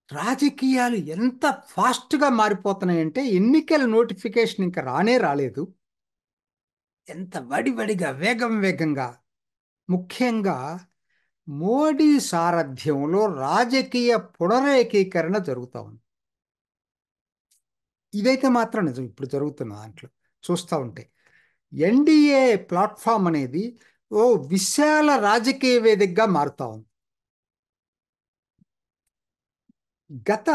రాజకీయాలు ఎంత ఫాస్ట్గా మారిపోతున్నాయంటే ఎన్నికల నోటిఫికేషన్ ఇంకా రానే రాలేదు. ఎంత వడివడిగా వేగం వేగంగా, ముఖ్యంగా మోడీ సారథ్యంలో రాజకీయ పునరేకీకరణ జరుగుతా ఉంది. ఇదైతే మాత్రం నిజం ఇప్పుడు జరుగుతున్న దాంట్లో చూస్తూ ఉంటే. ఎన్డీఏ ప్లాట్ఫామ్ అనేది ఓ విశాల రాజకీయ వేదికగా మారుతా ఉంది. గత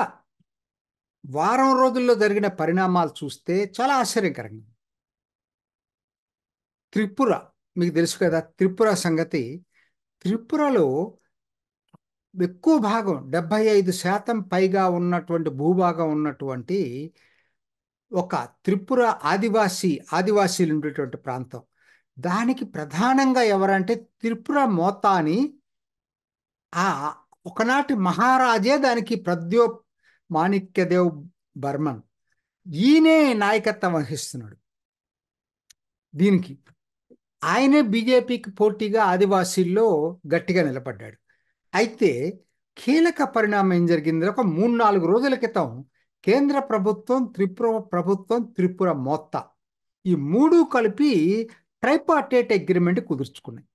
వారం రోజుల్లో జరిగిన పరిణామాలు చూస్తే చాలా ఆశ్చర్యకరంగా. త్రిపుర, మీకు తెలుసు కదా త్రిపుర సంగతి. త్రిపురలో ఎక్కువ భాగం 75% పైగా ఉన్నటువంటి భూభాగం ఉన్నటువంటి ఒక త్రిపుర ఆదివాసీలు ఉండేటువంటి ప్రాంతం. దానికి ప్రధానంగా ఎవరంటే త్రిపుర మోతాని, ఆ ఒకనాటి మహారాజే దానికి మాణిక్యదేవ్ బర్మన్, ఈయనే నాయకత్వం వహిస్తున్నాడు దీనికి. ఆయనే బీజేపీకి పోటీగా ఆదివాసీల్లో గట్టిగా నిలబడ్డాడు. అయితే కీలక పరిణామం ఏం జరిగింది, ఒక 3-4 రోజుల క్రితం కేంద్ర ప్రభుత్వం, త్రిపుర మొత్తం ఈ మూడు కలిపి ట్రైపార్టైట్ అగ్రిమెంట్ కుదుర్చుకున్నాయి.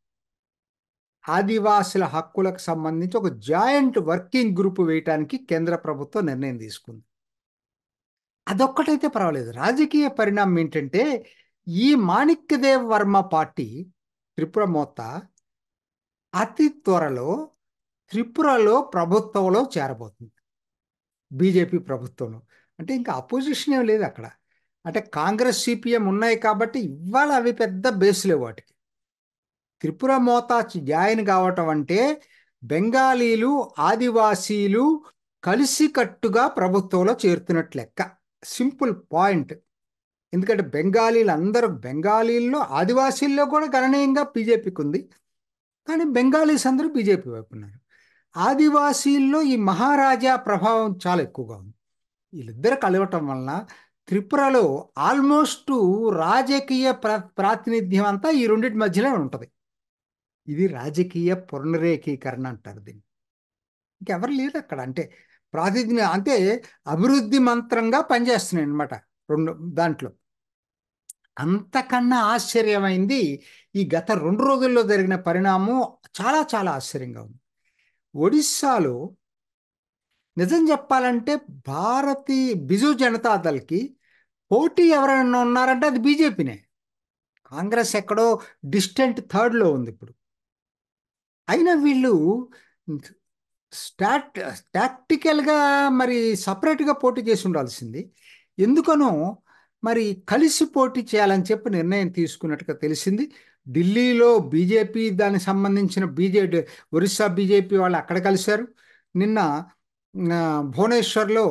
ఆదివాసుల హక్కులకు సంబంధించి ఒక జాయింట్ వర్కింగ్ గ్రూప్ వేయటానికి కేంద్ర ప్రభుత్వం నిర్ణయం తీసుకుంది. అదొక్కటైతే పర్వాలేదు. రాజకీయ పరిణామం ఏంటంటే ఈ మాణిక్యదేవ్ వర్మ పార్టీ త్రిపుర మోత్త అతి త్వరలో త్రిపురలో ప్రభుత్వంలో చేరబోతుంది. బీజేపీ ప్రభుత్వంలో అంటే ఇంకా అపోజిషన్ ఏం లేదు అక్కడ. అంటే కాంగ్రెస్, సిపిఎం ఉన్నాయి కాబట్టి ఇవాళ అవి పెద్ద బేస్లే వాటికి. త్రిపుర మోతా జాయిన్ కావటం అంటే బెంగాలీలు, ఆదివాసీలు కలిసికట్టుగా ప్రభుత్వంలో చేరుతున్నట్లు లెక్క. Simple point. ఎందుకంటే బెంగాలీల్లో ఆదివాసీల్లో కూడా గణనీయంగా బీజేపీకి ఉంది. కానీ బెంగాలీస్ అందరూ బీజేపీ వైపు ఉన్నారు. ఆదివాసీల్లో ఈ మహారాజా ప్రభావం చాలా ఎక్కువగా ఉంది. వీళ్ళిద్దరు కలవటం వలన త్రిపురలో ఆల్మోస్ట్ రాజకీయ ప్రాతినిధ్యం అంతా ఈ రెండింటి మధ్యలో ఉంటుంది. ఇది రాజకీయ పునరేకీకరణ అంటారు దీన్ని. ఇంకెవరు లేరు అక్కడ. అంటే ప్రాతినిధ్యం అంటే అభివృద్ధి మంత్రంగా పనిచేస్తున్నాయి అన్నమాట రెండు దాంట్లో. అంతకన్నా ఆశ్చర్యమైంది ఈ గత 2 రోజుల్లో జరిగిన పరిణామం. చాలా చాలా ఆశ్చర్యంగా ఉంది. ఒడిస్సాలో నిజం చెప్పాలంటే బిజు జనతాదళ్కి పోటీ ఎవరైనా ఉన్నారంటే అది బీజేపీనే. కాంగ్రెస్ ఎక్కడో డిస్టెంట్ థర్డ్లో ఉంది ఇప్పుడు. అయినా వీళ్ళు టాక్టికల్గా మరి సపరేట్గా పోటీ చేసి ఉండాల్సింది. ఎందుకనో మరి కలిసి పోటీ చేయాలని చెప్పి నిర్ణయం తీసుకున్నట్టుగా తెలిసింది. ఢిల్లీలో బీజేపీ దానికి సంబంధించిన ఒరిస్సా బీజేపీ వాళ్ళు అక్కడ కలిశారు. నిన్న భువనేశ్వర్లో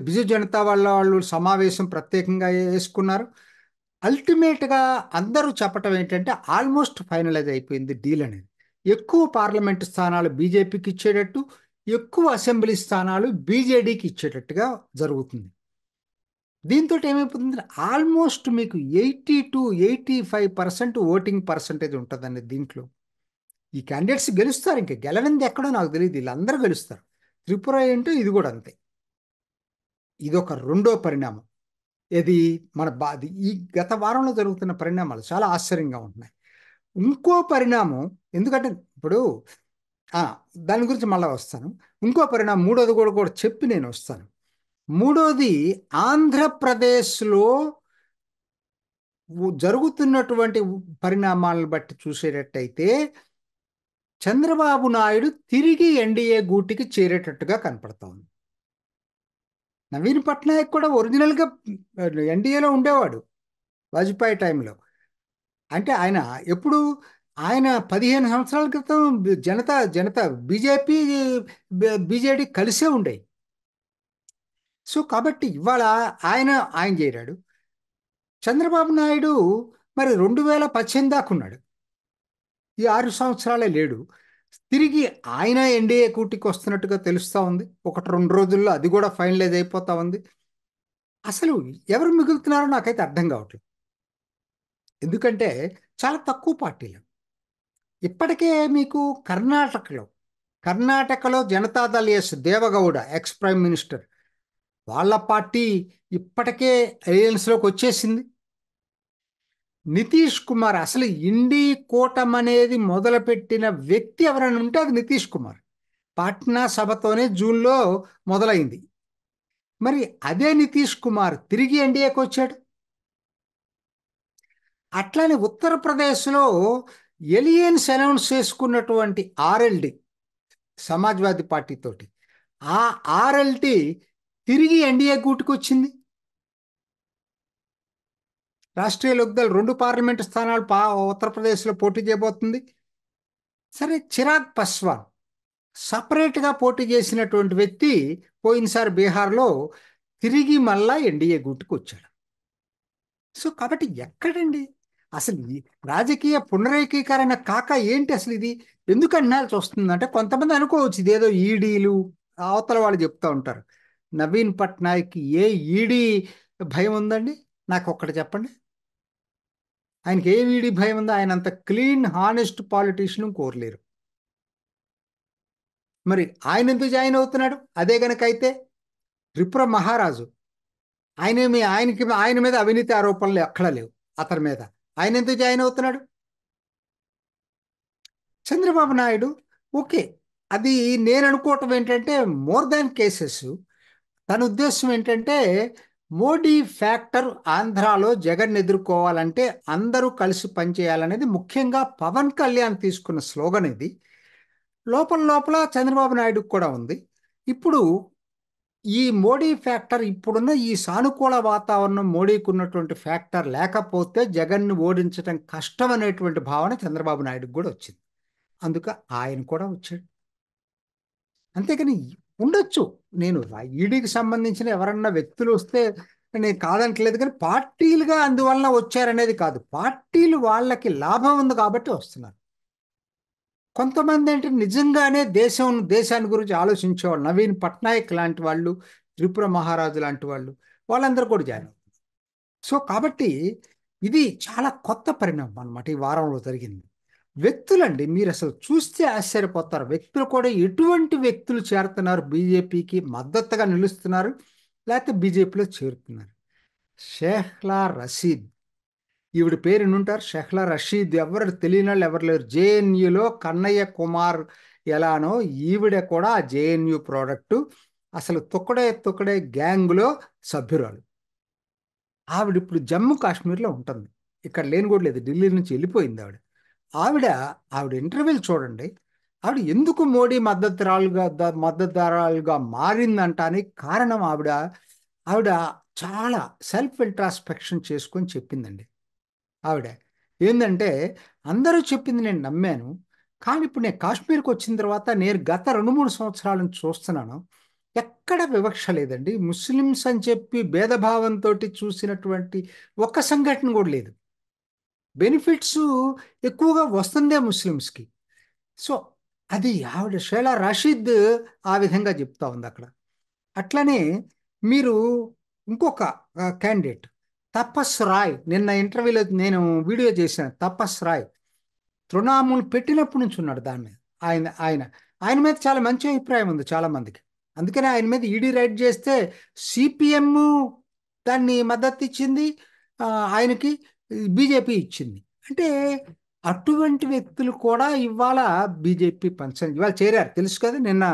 బిజు జనతా వాళ్ళు సమావేశం ప్రత్యేకంగా వేసుకున్నారు. అల్టిమేట్గా అందరూ చెప్పటం ఏంటంటే ఆల్మోస్ట్ ఫైనలైజ్ అయిపోయింది డీల్ అనేది. ఎక్కువ పార్లమెంటు స్థానాలు బీజేపీకి ఇచ్చేటట్టు, ఎక్కువ అసెంబ్లీ స్థానాలు బీజేడీకి ఇచ్చేటట్టుగా జరుగుతుంది. దీంతో ఏమైపోతుంది, ఆల్మోస్ట్ మీకు 80-85% ఓటింగ్ పర్సంటేజ్ ఉంటుందండి దీంట్లో. ఈ క్యాండిడేట్స్ గెలుస్తారు. ఇంకా గెలవింది ఎక్కడో నాకు తెలియదు, వీళ్ళందరూ గెలుస్తారు. త్రిపుర ఏంటో ఇది కూడా అంతే. ఇదొక రెండో పరిణామం. ఇది ఈ గత వారంలో జరుగుతున్న పరిణామాలు చాలా ఆశ్చర్యంగా ఉంటున్నాయి. ఇంకో పరిణామం, ఎందుకంటే ఇప్పుడు దాని గురించి మళ్ళీ వస్తాను. ఇంకో పరిణామం మూడోది కూడా చెప్పి నేను వస్తాను. మూడోది ఆంధ్రప్రదేశ్లో జరుగుతున్నటువంటి పరిణామాలను బట్టి చూసేటట్టయితే చంద్రబాబు నాయుడు తిరిగి ఎన్డీఏ గూటికి చేరేటట్టుగా కనపడతా ఉంది. నవీన్ పట్నాయక్ కూడా ఒరిజినల్గా ఎన్డీఏలో ఉండేవాడు వాజ్పేయి టైంలో. అంటే ఆయన 15 సంవత్సరాల క్రితం జనతా బీజేడీ కలిసే ఉండేవి. సో కాబట్టి ఇవాళ ఆయన చేరాడు. చంద్రబాబు నాయుడు మరి 2018 దాకా ఉన్నాడు. ఈ 6 సంవత్సరాలే లేడు. తిరిగి ఆయన ఎన్డీఏ కూటికి వస్తున్నట్టుగా తెలుస్తూ ఉంది. 1-2 రోజుల్లో అది కూడా ఫైనలైజ్ అయిపోతా ఉంది. అసలు ఎవరు మిగులుతున్నారో నాకైతే అర్థం కావట్లేదు. ఎందుకంటే చాలా తక్కువ పార్టీలు. ఇప్పటికే మీకు కర్ణాటకలో Janata Dal yes Deve Gowda X prime minister, వాళ్ళ పార్టీ ఇప్పటికే అలయన్స్లోకి వచ్చేసింది. నితీష్ కుమార్ అసలు ఇండీ కూటమి అనేది మొదలుపెట్టిన వ్యక్తి ఎవరైనా ఉంటే అది నితీష్ కుమార్. పాట్నా సభతోనే జూన్లో మొదలైంది. మరి అదే నితీష్ కుమార్ తిరిగి ఎన్డీఏకి వచ్చాడు. అట్లానే ఉత్తరప్రదేశ్లో ఎలియన్స్ అనౌన్స్ చేసుకున్నటువంటి ఆర్ఎల్డి సమాజ్వాదీ పార్టీతోటి, ఆ ఆర్ఎల్డి తిరిగి ఎన్డీఏ గూటుకొచ్చింది. రాష్ట్రీయ లోక్దళ్ 2 పార్లమెంటు స్థానాలు ఉత్తరప్రదేశ్లో పోటీ చేయబోతుంది. సరే, చిరాగ్ పాస్వాన్ సపరేట్గా పోటీ చేసినటువంటి వ్యక్తి పోయినసారి బీహార్లో తిరిగి మళ్ళా ఎన్డీఏ గూటుకు వచ్చాడు. సో కాబట్టి ఎక్కడండి అసలు ఈ రాజకీయ పునరేకీకరణ కాక ఏంటి అసలు ఇది ఎందుకు అన్నాల్సి వస్తుందంటే, కొంతమంది అనుకోవచ్చు ఇదేదో ఈడీలు అవతల వాళ్ళు చెప్తూ ఉంటారు. నవీన్ పట్నాయక్ ఏ ఈడీ భయం ఉందండి? నాకు ఒక్కటి చెప్పండి. ఆయనకి ఏ ఈడీ భయం ఉందో? ఆయన అంత క్లీన్ హానెస్ట్ పాలిటీషియన్ కోరలేరు. మరి ఆయన ఎందుకు జాయిన్ అవుతున్నాడు? అదే గనక అయితే త్రిపుర మహారాజు ఆయన మీద అవినీతి ఆరోపణలు ఎక్కడ లేవు అతని మీద, ఆయన ఎందుకు జాయిన్ అవుతున్నాడు? చంద్రబాబు నాయుడు ఓకే, అది నేను అనుకోవటం ఏంటంటే మోర్ దాన్ కేసెస్. తన ఉద్దేశం ఏంటంటే మోడీ ఫ్యాక్టర్ ఆంధ్రాలో జగన్ ఎదుర్కోవాలంటే అందరూ కలిసి పనిచేయాలనేది ముఖ్యంగా పవన్ కళ్యాణ్ తీసుకున్న స్లోగన్ ఇది. లోపల లోపల చంద్రబాబు నాయుడుకు కూడా ఉంది. ఇప్పుడు ఈ మోడీ ఫ్యాక్టర్, ఇప్పుడున్న ఈ సానుకూల వాతావరణం మోడీకి ఉన్నటువంటి ఫ్యాక్టర్ లేకపోతే జగన్ను ఓడించడం కష్టం అనేటువంటి భావన చంద్రబాబు నాయుడుకు కూడా వచ్చింది. అందుక ఆయన కూడా వచ్చాడు. అంతేకాని ఉండొచ్చు, నేను ఈడీకి సంబంధించిన ఎవరన్నా వ్యక్తులు వస్తే నేను కాదంటలేదు, కానీ పార్టీలుగా అందువలన వచ్చారనేది కాదు. పార్టీలు వాళ్ళకి లాభం ఉంది కాబట్టి వస్తున్నారు. కొంతమంది అంటే నిజంగానే దేశాన్ని గురించి ఆలోచించేవాళ్ళు, నవీన్ పట్నాయక్ లాంటి వాళ్ళు, త్రిపుర మహారాజు లాంటి వాళ్ళు, వాళ్ళందరూ కూడా జాయిన్ అవుతారు. సో కాబట్టి ఇది చాలా కొత్త పరిణామం అన్నమాట ఈ వారంలో జరిగింది. వ్యక్తులండి, మీరు అసలు చూస్తే ఆశ్చర్యపోతారు. వ్యక్తులు కూడా ఎటువంటి వ్యక్తులు చేరుతున్నారు, బీజేపీకి మద్దతుగా నిలుస్తున్నారు, లేకపోతే బీజేపీలో చేరుతున్నారు. షెహ్లా రషీద్, ఈవిడ పేరు వినుంటారు. షెహ్లా రషీద్ ఎవరు తెలియని వాళ్ళు ఎవరు లేరు. జేఎన్యూలో కన్నయ్య కుమార్ ఎలానో ఈవిడ కూడా ఆ జేఎన్యూ ప్రోడక్టు, అసలు తొక్కడే గ్యాంగ్లో సభ్యురాలు. ఆవిడ ఇప్పుడు జమ్మూ కాశ్మీర్లో ఉంటుంది, ఇక్కడ లేని కూడా లేదు, ఢిల్లీ నుంచి వెళ్ళిపోయింది ఆవిడ. ఆవిడ ఇంటర్వ్యూలు చూడండి. ఆవిడ ఎందుకు మోడీ మద్దతుదారులుగా మారిందంటానికి కారణం ఆవిడ చాలా సెల్ఫ్ ఇంట్రాస్పెక్షన్ చేసుకొని చెప్పిందండి. ఆవిడ ఏంటంటే, అందరూ చెప్పింది నేను నమ్మాను, కానీ ఇప్పుడు నేను కాశ్మీర్కి వచ్చిన తర్వాత నేను గత 2-3 సంవత్సరాల నుంచి చూస్తున్నాను, ఎక్కడ వివక్ష లేదండి. ముస్లిమ్స్ అని చెప్పి భేదభావంతో చూసినటువంటి ఒక్క సంఘటన కూడా లేదు. బెనిఫిట్స్ ఎక్కువగా వస్తుందే ముస్లిమ్స్కి. సో అది ఆవిడ షేలా రషీద్ ఆ విధంగా చెప్తా ఉంది అక్కడ. అట్లనే మీరు ఇంకొక క్యాండిడేట్ తపస్ రాయ్, నిన్న ఇంటర్వ్యూలో నేను వీడియో చేశాను. తపస్ రాయ్ తృణమూల్ పెట్టినప్పటి నుంచి ఉన్నాడు దాని మీద. ఆయన మీద చాలా మంచి అభిప్రాయం ఉంది చాలా మందికి. అందుకనే ఆయన మీద ఈడీ రైడ్ చేస్తే సిపిఎం దాన్ని మద్దతు ఇచ్చింది, ఆయనకి బీజేపీ ఇచ్చింది. అంటే అటువంటి వ్యక్తులు కూడా ఇవాళ బీజేపీ ఇవాళ చేరారు. తెలుసు కదా, నిన్న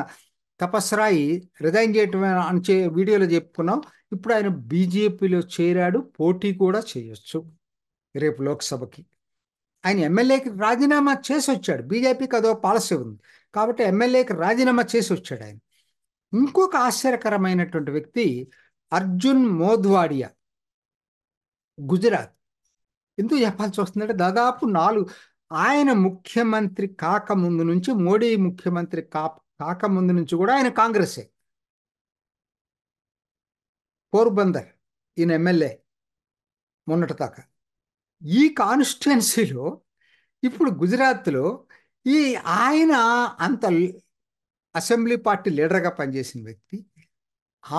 తపస్రాయి రిజైన్ చేయటం అని వీడియోలో చెప్పుకున్నాం. ఇప్పుడు ఆయన బీజేపీలో చేరాడు, పోటీ కూడా చేయొచ్చు రేపు లోక్సభకి. ఆయన ఎమ్మెల్యేకి రాజీనామా చేసి వచ్చాడు. బీజేపీకి అదో పాలసీ ఉంది కాబట్టి ఎమ్మెల్యేకి రాజీనామా చేసి వచ్చాడు ఆయన. ఇంకొక ఆశ్చర్యకరమైనటువంటి వ్యక్తి అర్జున్ మోధ్వాడియా, గుజరాత్. ఎందుకు చెప్పాల్సి వస్తుందంటే దాదాపు ఆయన ముఖ్యమంత్రి కాకముందు నుంచి, మోడీ ముఖ్యమంత్రి కాకముందు నుంచి కూడా ఆయన కాంగ్రెసే. పోర్బందర్ ఈయన ఎమ్మెల్యే మొన్నటి దాకా. ఈ కాన్స్టిట్యున్సీలో ఇప్పుడు గుజరాత్లో ఆయన అంత అసెంబ్లీ పార్టీ లీడర్గా పనిచేసిన వ్యక్తి,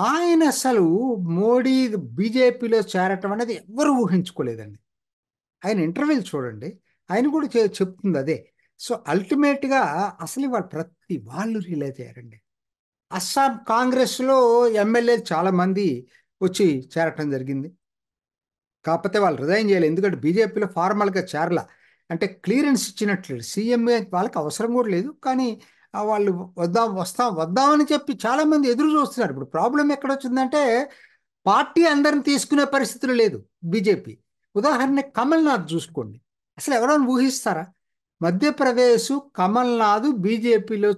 ఆయన అసలు మోడీ బీజేపీలో చేరటం అనేది ఎవరు ఊహించుకోలేదండి. ఆయన ఇంటర్వ్యూలు చూడండి, ఆయన కూడా చెప్తుంది అదే. సో అల్టిమేట్గా అసలు వాళ్ళు ప్రతి వాళ్ళు రియలైజ్ అయ్యారండి. అస్సాం కాంగ్రెస్లో ఎమ్మెల్యేలు చాలా మంది వచ్చి చేరటం జరిగింది. కాకపోతే వాళ్ళు రిజైన్ చేయాలి, ఎందుకంటే బీజేపీలో ఫార్మల్గా చేరల, అంటే క్లియరెన్స్ ఇచ్చినట్లు సీఎంఏ వాళ్ళకి అవసరం కూడా లేదు. కానీ వాళ్ళు వద్దామని చెప్పి చాలా మంది ఎదురు చూస్తున్నారు. ఇప్పుడు ప్రాబ్లం ఎక్కడ వచ్చిందంటే పార్టీ అందరిని తీసుకునే పరిస్థితులు లేదు బీజేపీ. ఉదాహరణ కమల్నాథ్ చూసుకోండి. అసలు ఎవరైనా ఊహిస్తారా? మధ్యప్రదేశ్ కమల్నాథ్ బీజేపీలో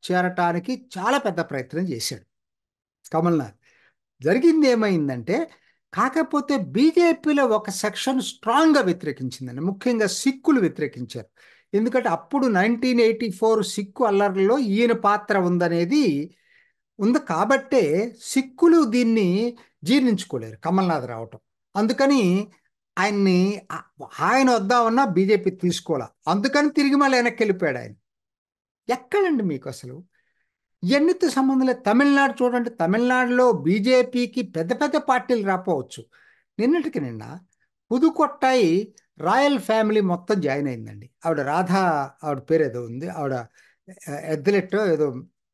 చేరటానికి చాలా పెద్ద ప్రయత్నం చేశాడు కమల్నాథ్. జరిగింది ఏమైందంటే, కాకపోతే బీజేపీలో ఒక సెక్షన్ స్ట్రాంగ్గా వ్యతిరేకించిందండి, ముఖ్యంగా సిక్కులు వ్యతిరేకించారు. ఎందుకంటే అప్పుడు 1984 సిక్కు అల్లర్లలో ఈయన పాత్ర ఉంది కాబట్టే సిక్కులు దీన్ని జీర్ణించుకోలేరు కమల్నాథ్ రావటం. అందుకని ఆయన్ని ఆయన వద్దామన్నా బీజేపీ తీసుకోవాల, అందుకని తిరిగి మళ్ళీ వెనక్కి వెళ్ళిపోయాడు ఆయన. ఎక్కడండి మీకు అసలు ఇవన్నీతో సంబంధం లేదు. తమిళనాడు చూడండి, తమిళనాడులో బీజేపీకి పెద్ద పెద్ద పార్టీలు రాపోవచ్చు. నిన్నటికి నిన్న పుదుకొట్టాయి రాయల్ ఫ్యామిలీ మొత్తం జాయిన్ అయిందండి. ఆవిడ రాధా, ఆవిడ పేరు ఏదో ఉంది, ఆవిడ ఎథ్లెట్ ఏదో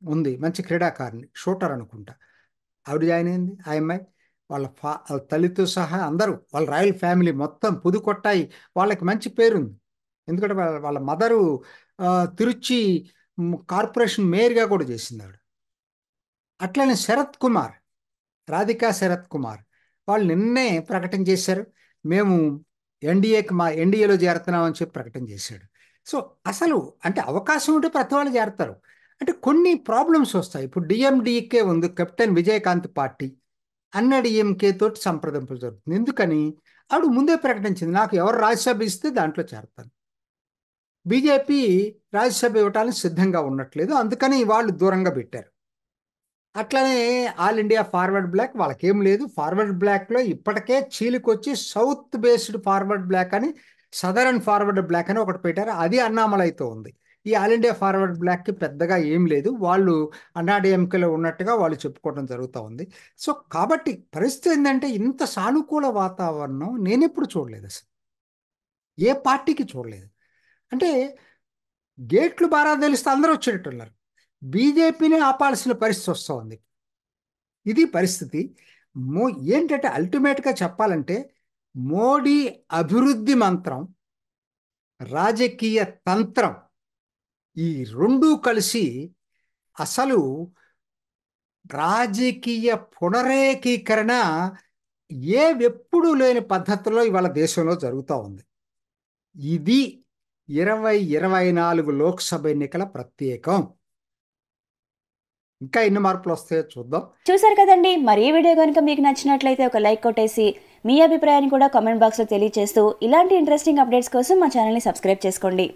ఉంది, మంచి క్రీడాకారిణి, షూటర్ అనుకుంటా. ఆవిడ జాయిన్ అయింది. ఆ అమ్మాయి వాళ్ళ తల్లితో సహా అందరూ, వాళ్ళ రాయల్ ఫ్యామిలీ మొత్తం పుదుకొట్టాయి. వాళ్ళకి మంచి పేరుంది, ఎందుకంటే వాళ్ళ మదరు తిరుచి కార్పొరేషన్ మేయర్గా కూడా చేసింది ఆవిడ. అట్లనే శరత్ కుమార్, రాధికా శరత్ కుమార్, వాళ్ళు నిన్నే ప్రకటన చేశారు, మేము ఎన్డీఏలో చేరుతున్నామని చెప్పి ప్రకటన చేశాడు. సో అసలు అంటే అవకాశం ఉంటే ప్రతి వాళ్ళు చేరతారు. అంటే కొన్ని ప్రాబ్లమ్స్ వస్తాయి. ఇప్పుడు డిఎండికే ఉంది, కెప్టెన్ విజయకాంత్ పార్టీ అన్నాడీఎంకే తోటి సంప్రదింపులు జరుగుతుంది. ఎందుకని? ఆవిడ ముందే ప్రకటించింది, నాకు ఎవరు రాజ్యసభ ఇస్తే దాంట్లో చేరతాను. బీజేపీ రాజ్యసభ ఇవ్వటానికి సిద్ధంగా ఉన్నట్లేదు, అందుకని వాళ్ళు దూరంగా పెట్టారు. అట్లనే ఆల్ ఇండియా ఫార్వర్డ్ బ్లాక్ వాళ్ళకేం లేదు. ఫార్వర్డ్ బ్లాక్లో ఇప్పటికే చీలికొచ్చి సౌత్ బేస్డ్ ఫార్వర్డ్ బ్లాక్ అని, సదరన్ ఫార్వర్డ్ బ్లాక్ అని ఒకటి పెట్టారు, అది అన్నామలైతో ఉంది. ఈ ఆల్ ఇండియా ఫార్వర్డ్ బ్లాక్కి పెద్దగా ఏం లేదు, వాళ్ళు అన్నాడీఎంకేలో ఉన్నట్టుగా వాళ్ళు చెప్పుకోవడం జరుగుతూ ఉంది. సో కాబట్టి పరిస్థితి ఏంటంటే, ఇంత సానుకూల వాతావరణం నేను ఎప్పుడు చూడలేదు, అసలు ఏ పార్టీకి చూడలేదు. అంటే గేట్లు బాగా తెలిస్తే అందరూ వచ్చేటట్టున్నారు, బీజేపీని ఆపాల్సిన పరిస్థితి వస్తూ ఉంది. ఇది పరిస్థితి. మో ఏంటంటే అల్టిమేట్గా చెప్పాలంటే, మోడీ అభివృద్ధి మంత్రం, రాజకీయ తంత్రం, ఈ రెండూ కలిసి అసలు రాజకీయ పునరేకీకరణ ఎప్పుడూ లేని పద్ధతిలో ఇవాళ దేశంలో జరుగుతూ ఉంది. ఇది 2024 లోక్సభ ఎన్నికల ప్రత్యేకం. ఇంకా ఎన్ని మార్పులు వస్తాయో చూద్దాం. చూసారు కదండి, మరి ఈ వీడియో కనుక మీకు నచ్చినట్లయితే ఒక లైక్ కొట్టేసి మీ అభిప్రాయాన్ని కూడా కామెంట్ బాక్స్లో తెలియజేస్తూ ఇలాంటి ఇంట్రెస్టింగ్ అప్డేట్స్ కోసం మా ఛానల్ని సబ్స్క్రైబ్ చేసుకోండి.